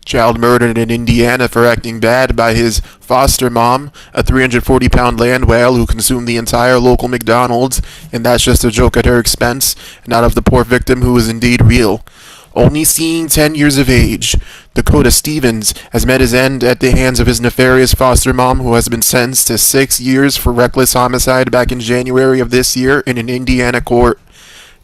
Child murdered in Indiana for acting bad by his foster mom, a 340-pound land whale who consumed the entire local McDonald's, and that's just a joke at her expense, not of the poor victim who is indeed real. Only seeing 10 years of age, Dakota Stevens has met his end at the hands of his nefarious foster mom, who has been sentenced to 6 years for reckless homicide back in January of this year in an Indiana court.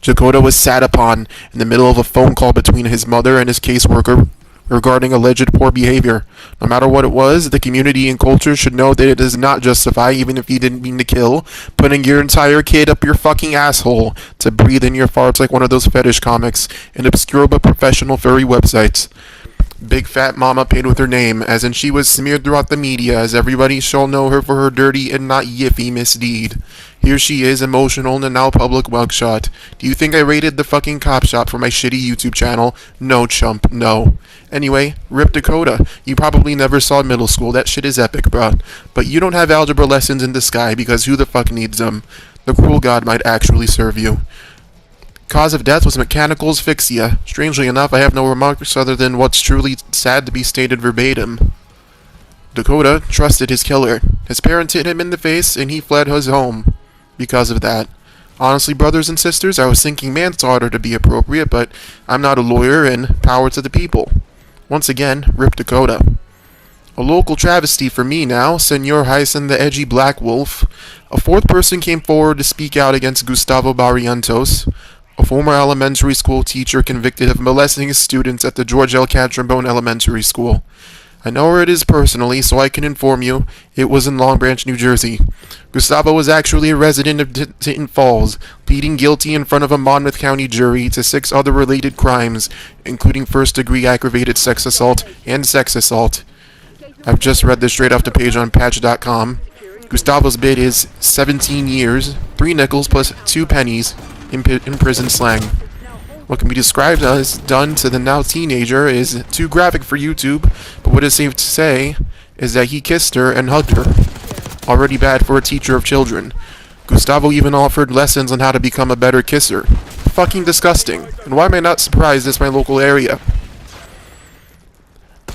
Dakota was sat upon in the middle of a phone call between his mother and his caseworker regarding alleged poor behavior. No matter what it was, the community and culture should know that it does not justify, even if you didn't mean to kill, putting your entire kid up your fucking asshole to breathe in your farts like one of those fetish comics and obscure but professional furry websites. Big Fat Mama paid with her name, as in she was smeared throughout the media, as everybody shall know her for her dirty and not yiffy misdeed. Here she is, emotional in a now public mugshot. Do you think I raided the fucking cop shop for my shitty YouTube channel? No, chump, no. Anyway, Rip Dakota. You probably never saw middle school. That shit is epic, bruh. But you don't have algebra lessons in the sky, because who the fuck needs them? The cruel god might actually serve you. Cause of death was mechanical asphyxia. Strangely enough, I have no remarks other than what's truly sad to be stated verbatim. Dakota trusted his killer. His parents hit him in the face, and he fled his home because of that. Honestly, brothers and sisters, I was thinking manslaughter to be appropriate, but I'm not a lawyer, and power to the people. Once again, Rip Dakota. A local travesty for me now, Senor Hyson the Edgy Black Wolf. A fourth person came forward to speak out against Gustavo Barrientos, a former elementary school teacher convicted of molesting his students at the George L. Catrambone Elementary School. I know where it is personally, so I can inform you, it was in Long Branch, New Jersey. Gustavo was actually a resident of Tinton Falls, pleading guilty in front of a Monmouth County jury to 6 other related crimes, including first-degree aggravated sex assault and sex assault. I've just read this straight off the page on patch.com. Gustavo's bid is 17 years, 3 nickels plus 2 pennies in prison slang. What can be described as done to the now teenager is too graphic for YouTube, but what is safe to say is that he kissed her and hugged her. Already bad for a teacher of children. Gustavo even offered lessons on how to become a better kisser. Fucking disgusting. And why am I not surprised this is my local area?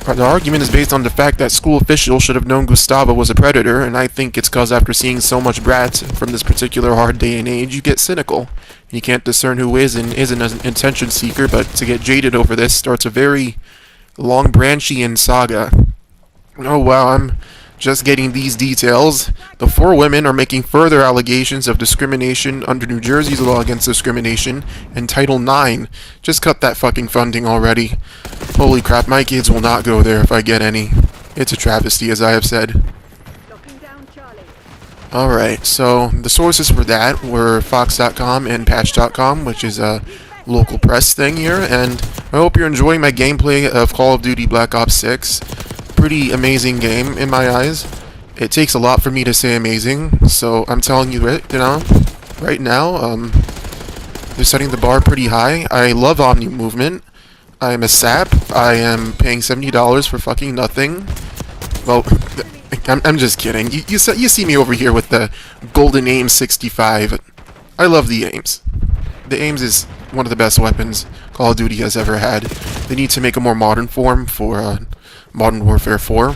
The argument is based on the fact that school officials should have known Gustavo was a predator, and I think it's cause after seeing so much brat from this particular hard day and age, you get cynical. You can't discern who is and isn't an attention seeker, but to get jaded over this starts a very long Branchian saga. Oh wow, I'm just getting these details. The 4 women are making further allegations of discrimination under New Jersey's law against discrimination and Title IX. Just cut that fucking funding already. Holy crap, my kids will not go there if I get any. It's a travesty, as I have said. Alright, so the sources for that were Fox.com and Patch.com, which is a local press thing here, and I hope you're enjoying my gameplay of Call of Duty Black Ops 6. Pretty amazing game in my eyes. It takes a lot for me to say amazing, so I'm telling you it, right now, they're setting the bar pretty high. I love Omni Movement. I am a sap. I am paying $70 for fucking nothing. Well, I'm just kidding. You see me over here with the Golden Aim 65. I love the Aims. The Aims is one of the best weapons Call of Duty has ever had. They need to make a more modern form for Modern Warfare 4.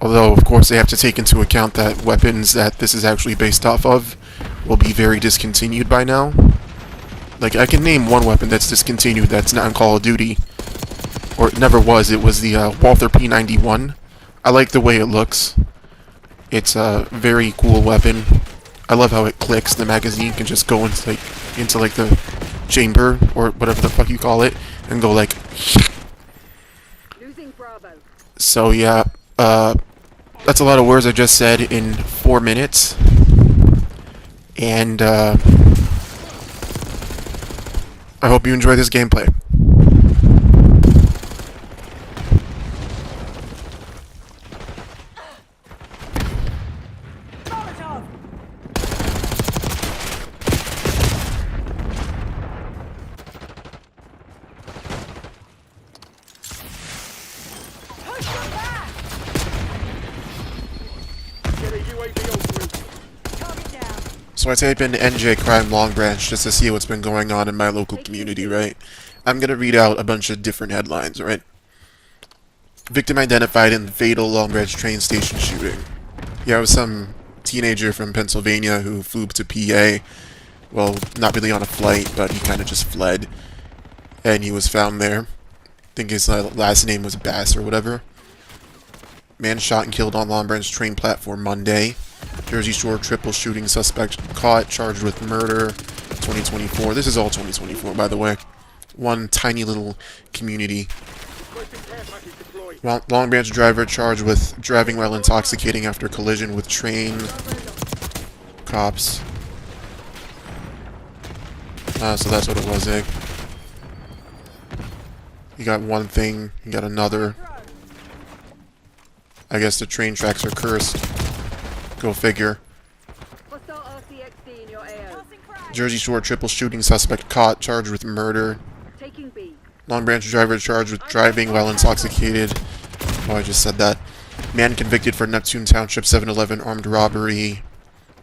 Although, of course, they have to take into account that weapons that this is actually based off of will be very discontinued by now. Like, I can name one weapon that's discontinued that's not in Call of Duty. Or it never was. It was the Walther P91. I like the way it looks. It's a very cool weapon. I love how it clicks. The magazine can just go into the chamber, or whatever the fuck you call it, and go like... So yeah, that's a lot of words I just said in 4 minutes. And I hope you enjoy this gameplay. So I type in NJ Crime Long Branch just to see what's been going on in my local community, right? I'm gonna read out a bunch of different headlines, right? Victim identified in the fatal Long Branch train station shooting. Yeah, it was some teenager from Pennsylvania who flew to PA. Well, not really on a flight, but he kind of just fled. And he was found there. I think his last name was Bass or whatever. Man shot and killed on Long Branch train platform Monday. Jersey Shore triple shooting suspect caught, charged with murder. 2024. This is all 2024, by the way. One tiny little community. Long Branch driver charged with driving while intoxicating after collision with train. Cops. So that's what it was, eh? You got one thing, you got another. I guess the train tracks are cursed. Go figure. Jersey Shore triple shooting suspect caught, charged with murder. Long Branch driver charged with driving while intoxicated. Oh, I just said that. Man convicted for Neptune Township 7-Eleven armed robbery.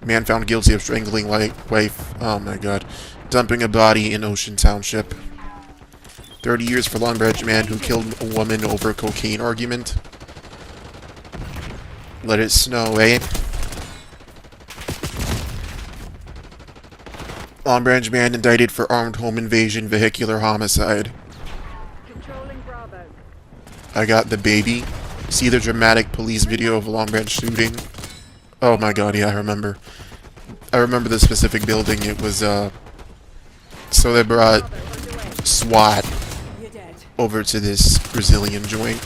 Man found guilty of strangling wife. Oh my god. Dumping a body in Ocean Township. 30 years for Long Branch man who killed a woman over a cocaine argument. Let it snow, eh? Long Branch man indicted for armed home invasion, vehicular homicide. I got the baby. See the dramatic police video of a Long Branch shooting. Oh my god, yeah, I remember. I remember the specific building. It was, so they brought SWAT over to this Brazilian joint.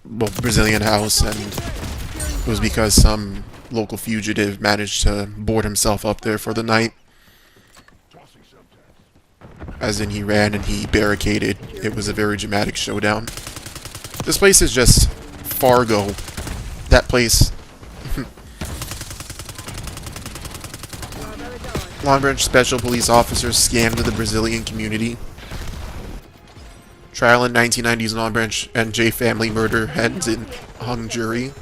Well, Brazilian house, and it was because some local fugitive managed to board himself up there for the night. As in, he ran and he barricaded. It was a very dramatic showdown. This place is just Fargo. That place. Long Branch special police officers scammed the Brazilian community. Trial in 1990s Long Branch and J family murder ends in hung jury.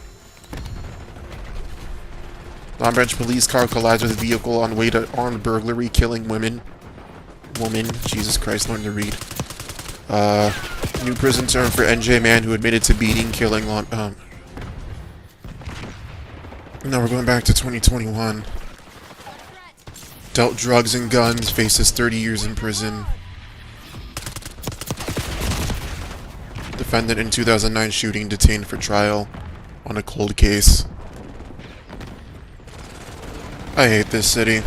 Long Branch police car collides with a vehicle on way to armed burglary, killing woman. Jesus Christ, learn to read. New prison term for NJ man who admitted to beating, killing Now we're going back to 2021. Dealt drugs and guns, faces 30 years in prison. Defendant in 2009 shooting detained for trial on a cold case. I hate this city.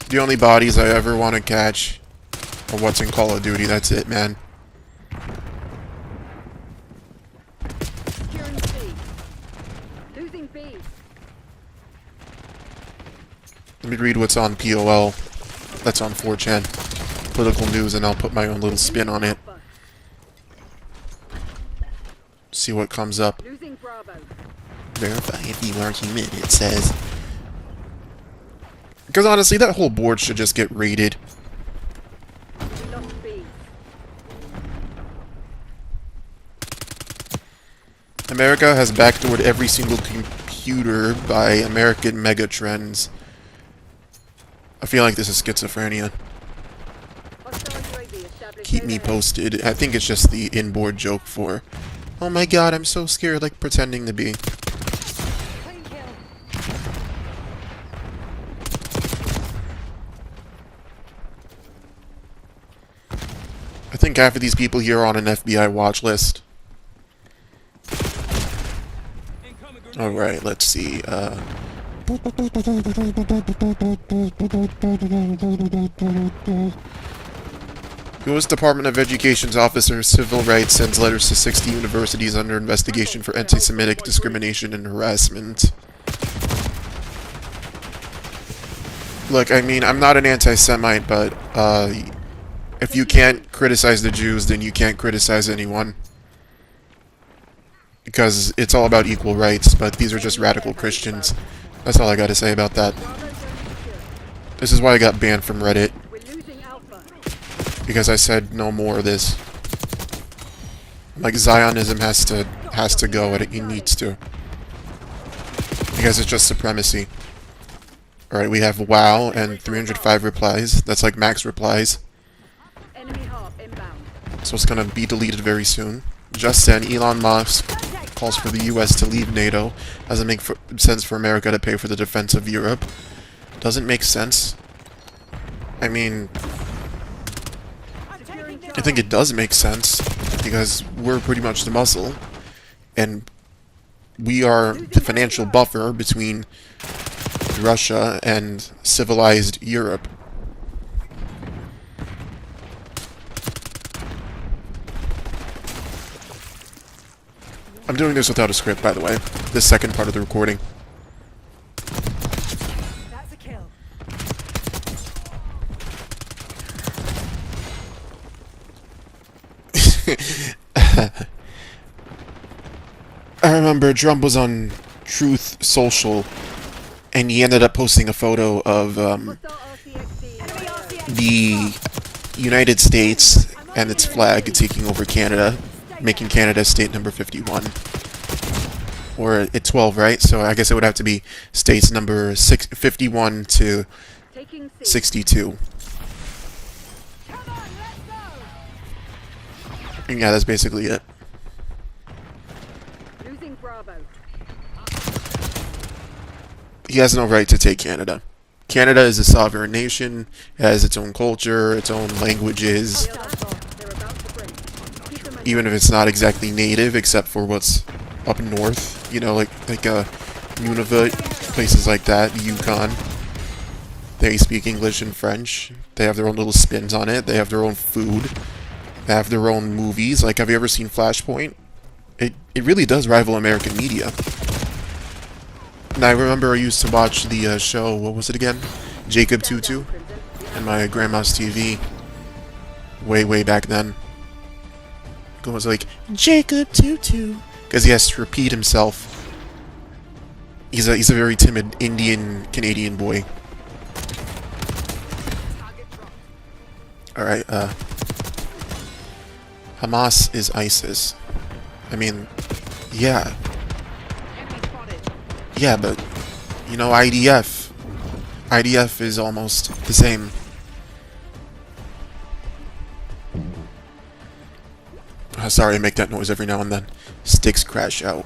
The only bodies I ever want to catch are what's in Call of Duty. That's it, man. Let me read what's on POL. That's on 4chan. Political news, and I'll put my own little spin on it. See what comes up. Verify if you are human, it says. Because honestly, that whole board should just get raided. America has backdoored every single computer by American megatrends. I feel like this is schizophrenia. Keep me posted. I think it's just the inboard joke for, oh my god, I'm so scared, like pretending to be. I think half of these people here are on an FBI watch list. Alright, let's see. U.S. Department of Education's Office of Civil Rights sends letters to 60 universities under investigation for anti-Semitic discrimination and harassment. Look, I mean, I'm not an anti-Semite, but if you can't criticize the Jews, then you can't criticize anyone. Because it's all about equal rights, but these are just radical Christians. That's all I gotta say about that. This is why I got banned from Reddit. Because I said no more of this. Like, Zionism has to go, and it needs to. Because it's just supremacy. Alright, we have wow and 305 replies. That's like max replies. so it's gonna be deleted very soon. Just then, Elon Musk calls for the US to leave NATO. Doesn't make sense for America to pay for the defense of Europe. Doesn't make sense. I mean, I think it does make sense, because we're pretty much the muscle, and we are the financial buffer between Russia and civilized Europe. I'm doing this without a script, by the way. This second part of the recording. That's a kill. I remember Trump was on Truth Social, and he ended up posting a photo of the United States and its flag taking over Canada, making Canada state number 51. Or it's 12, right? So I guess it would have to be states number 51 to 62. And yeah, that's basically it. Losing Bravo. He has no right to take Canada. Canada is a sovereign nation. It has its own culture, its own languages. Even if it's not exactly native, except for what's up north, you know, like Nunavut, places like that, Yukon. They speak English and French. They have their own little spins on it. They have their own food. They have their own movies. Like, have you ever seen Flashpoint? It really does rival American media. And I remember I used to watch the show, what was it again? Jacob Tutu, on my grandma's TV. Way back then. It was like, Jacob Tutu. Because he has to repeat himself. He's a very timid Indian-Canadian boy. Alright, Hamas is ISIS. I mean, yeah. Yeah, but, you know, IDF. IDF is almost the same. Sorry, I make that noise every now and then. Sticks crash out.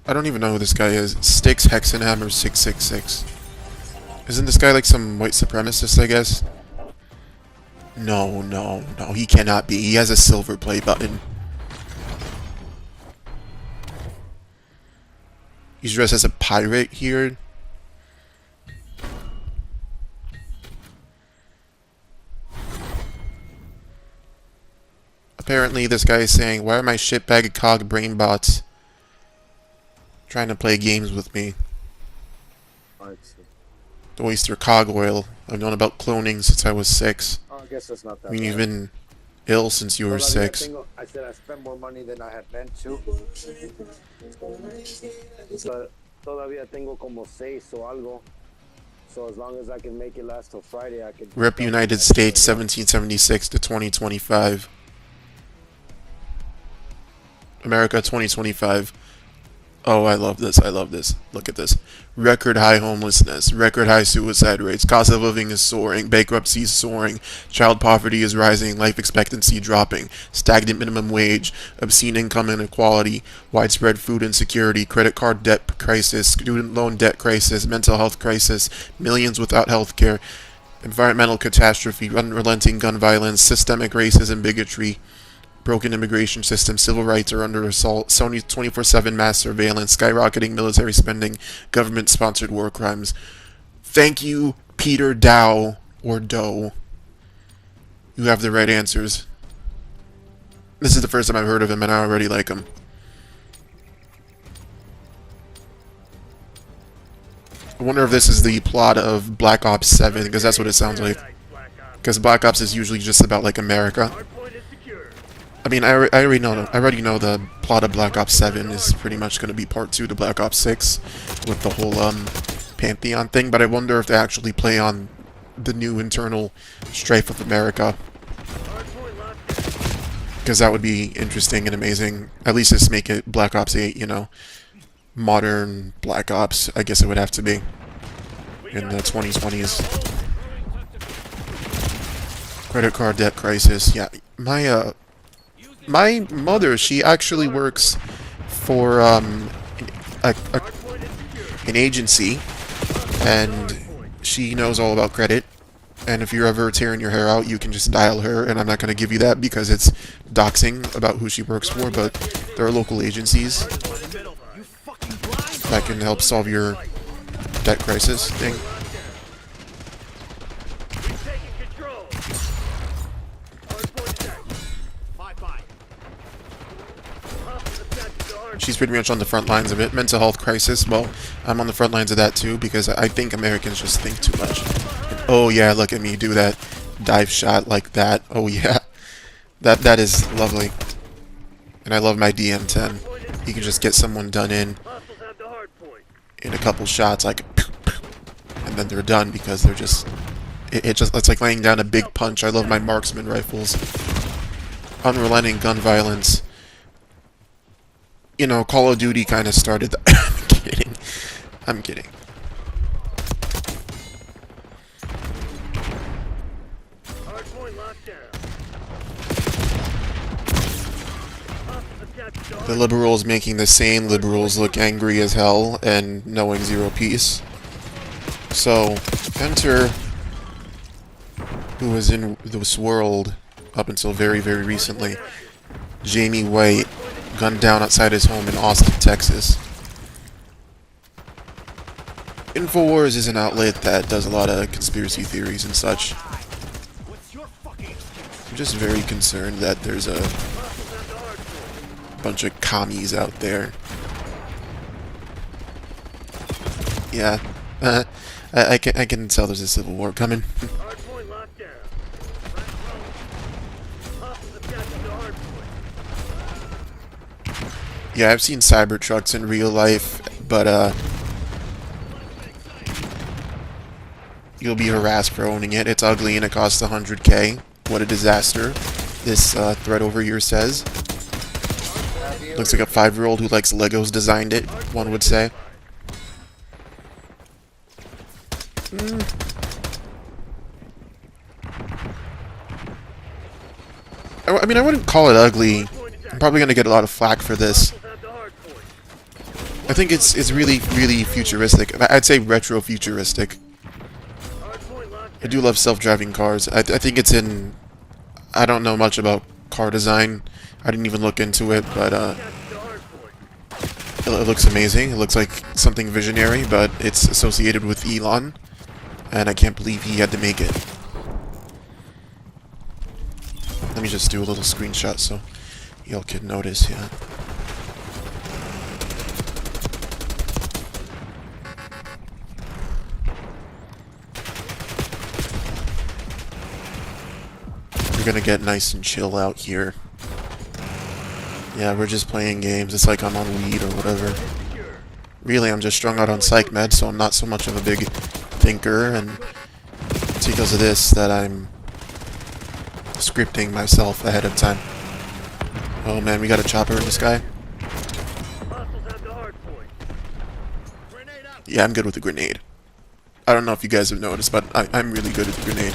I don't even know who this guy is. Sticks Hexenhammer 666. Isn't this guy like some white supremacist, I guess? No, he cannot be. He has a silver play button. He's dressed as a pirate here. Apparently this guy is saying, why are my shitbag cog brain bots trying to play games with me? The oyster cog oil. I've known about cloning since I was 6. Oh, I guess that's not that I mean, bad. you've been ill since you were 6. I said I spent more money than I had meant to. But todavía tengo como 6 o algo. So as long as I can make it last till Friday, I could... Rep United States 1776 to 2025. America 2025. Oh, I love this. I love this. Look at this. Record high homelessness. Record high suicide rates. Cost of living is soaring. Bankruptcy is soaring. Child poverty is rising. Life expectancy dropping. Stagnant minimum wage. Obscene income inequality. Widespread food insecurity. Credit card debt crisis. Student loan debt crisis. Mental health crisis. Millions without health care. Environmental catastrophe. Unrelenting gun violence. Systemic racism, bigotry. Broken immigration system, civil rights are under assault, Sony's 24/7 mass surveillance, skyrocketing military spending, government-sponsored war crimes. Thank you, Peter Dow, or Doe. You have the right answers. This is the first time I've heard of him, and I already like him. I wonder if this is the plot of Black Ops 7, because that's what it sounds like. Because Black Ops is usually just about, like, America. I mean, I already know the plot of Black Ops 7 is pretty much going to be part 2 to Black Ops 6 with the whole Pantheon thing, but I wonder if they actually play on the new internal strife of America. Because that would be interesting and amazing. At least just make it Black Ops 8, you know. Modern Black Ops, I guess it would have to be. In the 2020s. Credit card debt crisis. Yeah, my mother, she actually works for an agency, and she knows all about credit. And if you're ever tearing your hair out, you can just dial her, and I'm not going to give you that because it's doxing about who she works for, but there are local agencies that can help solve your debt crisis thing. She's pretty much on the front lines of it. Mental health crisis, well, I'm on the front lines of that too, because I think Americans just think too much. And, oh yeah, look at me do that dive shot like that. Oh yeah. That is lovely. And I love my DM10. You can just get someone done in a couple shots, like, and then they're done because they're just, it's like laying down a big punch. I love my marksman rifles. Unrelenting gun violence. You know, Call of Duty kind of started I'm kidding. I'm kidding. The liberals making the sane liberals look angry as hell and knowing zero peace. So, enter who was in this world up until very, very recently. Jamie White, gunned down outside his home in Austin, Texas. InfoWars is an outlet that does a lot of conspiracy theories and such. I'm just very concerned that there's a bunch of commies out there. Yeah, I can tell there's a civil war coming. Yeah, I've seen Cybertrucks in real life, but you'll be harassed for owning it. It's ugly and it costs $100K. What a disaster, this thread over here says. Looks like a 5-year-old who likes Legos designed it, one would say. I mean, I wouldn't call it ugly. I'm probably going to get a lot of flack for this. I think it's really, really futuristic. I'd say retro-futuristic. I do love self-driving cars. I think it's in... I don't know much about car design. I didn't even look into it, but it looks amazing. It looks like something visionary, but it's associated with Elon. And I can't believe he had to make it. Let me just do a little screenshot so y'all can notice, yeah. We're gonna get nice and chill out here. Yeah, we're just playing games. It's like I'm on weed or whatever. Really, I'm just strung out on psych med, so I'm not so much of a big thinker, and it's because of this that I'm scripting myself ahead of time. Oh man, we got a chopper in the sky. Yeah, I'm good with the grenade. I don't know if you guys have noticed, but I'm really good at the grenade.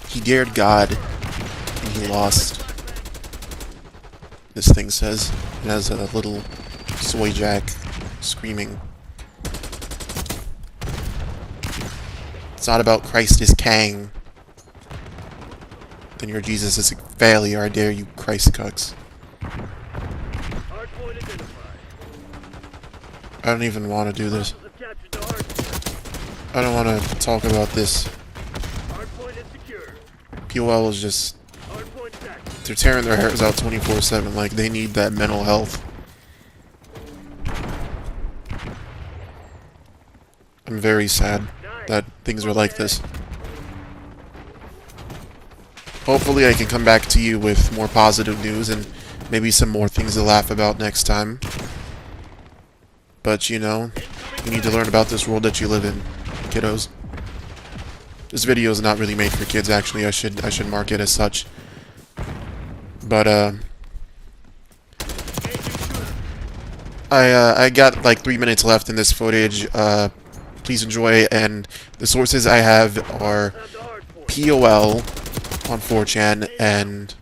He dared God, and he lost. This thing says. It has a little soy jack screaming. It's not about Christ is Kang. Then your Jesus is a failure, I dare you, Christ cucks. I don't even want to do this. I don't want to talk about this. POL is just... they're tearing their hairs out 24/7, like they need that mental health. I'm very sad that things are like this. Hopefully I can come back to you with more positive news and maybe some more things to laugh about next time. But you know, you need to learn about this world that you live in. kiddos. This video is not really made for kids, actually. I should mark it as such. But I got like 3 minutes left in this footage. Please enjoy, and the sources I have are POL on 4chan and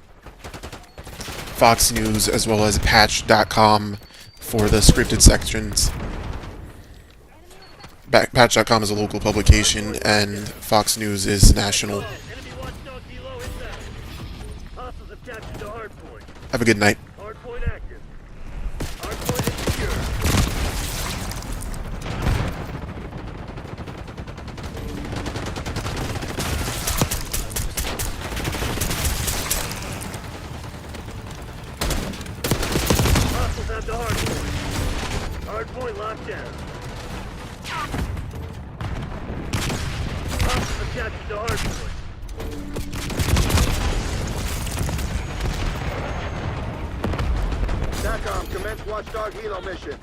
Fox News, as well as Patch.com for the scripted sections. Patch.com is a local publication, and Fox News is national. Have a good night. Have the hard point. Hard point locked down. Hostiles have captured the hard point. SATCOM, commence watchdog helo mission.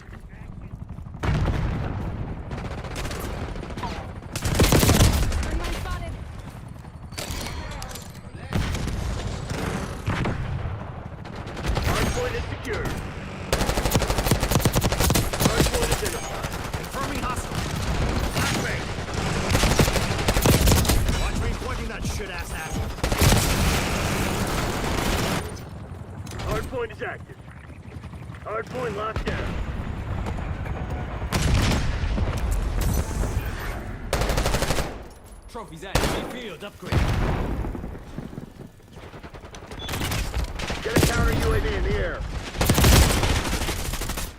Hard point is secured. Confirming hostile. Flashbang. Watch me pointing that shit-ass asshole. Hardpoint is active. Hardpoint locked down. Trophies at enemy field upgrade. Get a counter UAV in the air.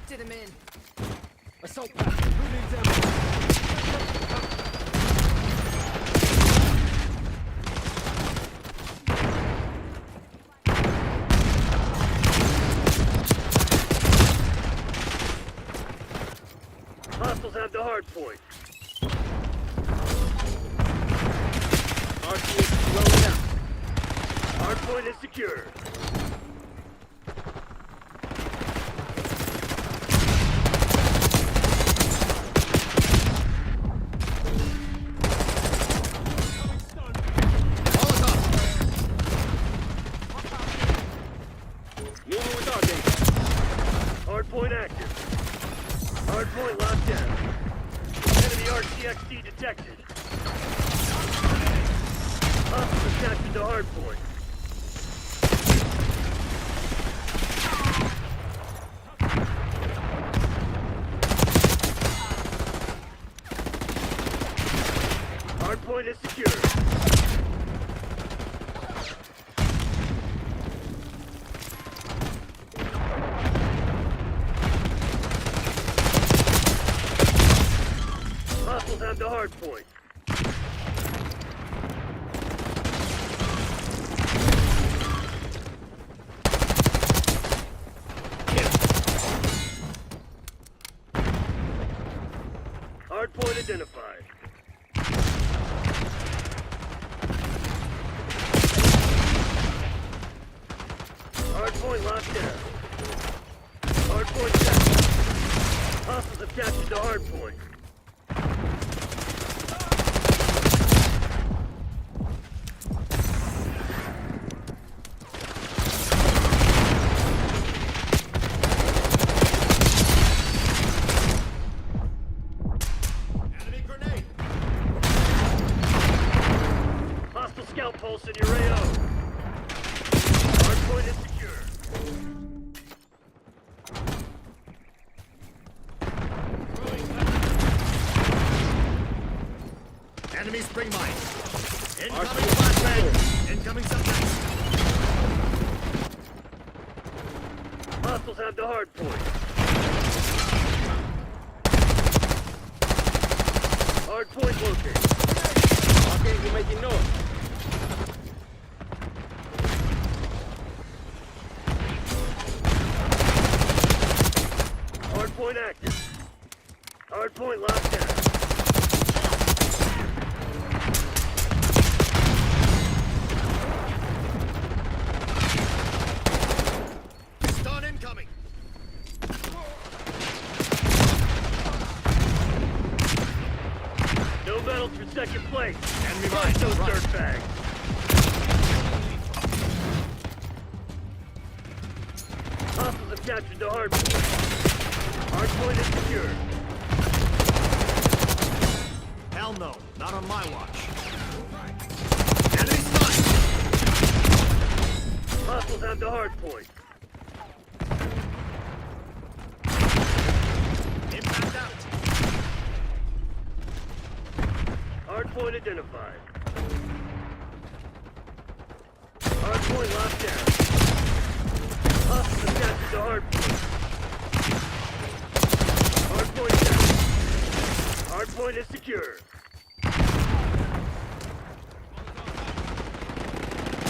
Did him in. Assault path. Who needs ammo? Hostiles have the hard point. RT is rolling out. Hard point is secured. Moving with our gate. Hardpoint active. Hardpoint locked down. Enemy RCXD detected. Hostiles have captured the hardpoint. Hardpoint is secured. Hostiles have the hard point. Hard point identified. Hard point locked down. Hard point captured. Hostiles have captured the hard point. Enemy grenade. Hostile scout pulse in your AO. Hardpoint is secure. Enemy spring mine. Incoming RT flashbang. Incoming subject. Hostiles have the hard point. Hard point located. Okay, you're making noise. Hard point active. Hard point locked down. Stun incoming. No battle battles for second place. Enemy Crush mine. those Right. dirtbags. Hostiles have captured the hard point. Hard point is secure. Hell no. Not on my watch. Enemy spotted. Hostiles have the hard point. Impact out. Hard point identified. Hard point locked down. Hostiles have captured the hard point. Hard point down. Hard point is secure.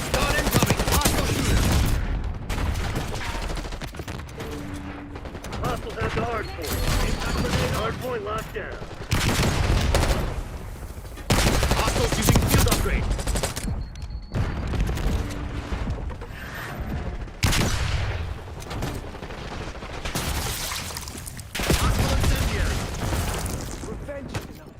Stun incoming. Hostile shooter. Hostiles have the hard point. Hard point locked down. Hostiles using field upgrade. Hostile incendiary. Revenge is enough.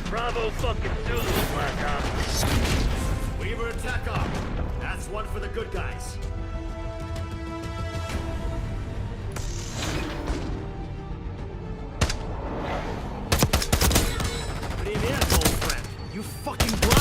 Bravo fucking Zulu, Black Ops. Weaver attack off. That's one for the good guys. What do you mean, old friend? You fucking blind?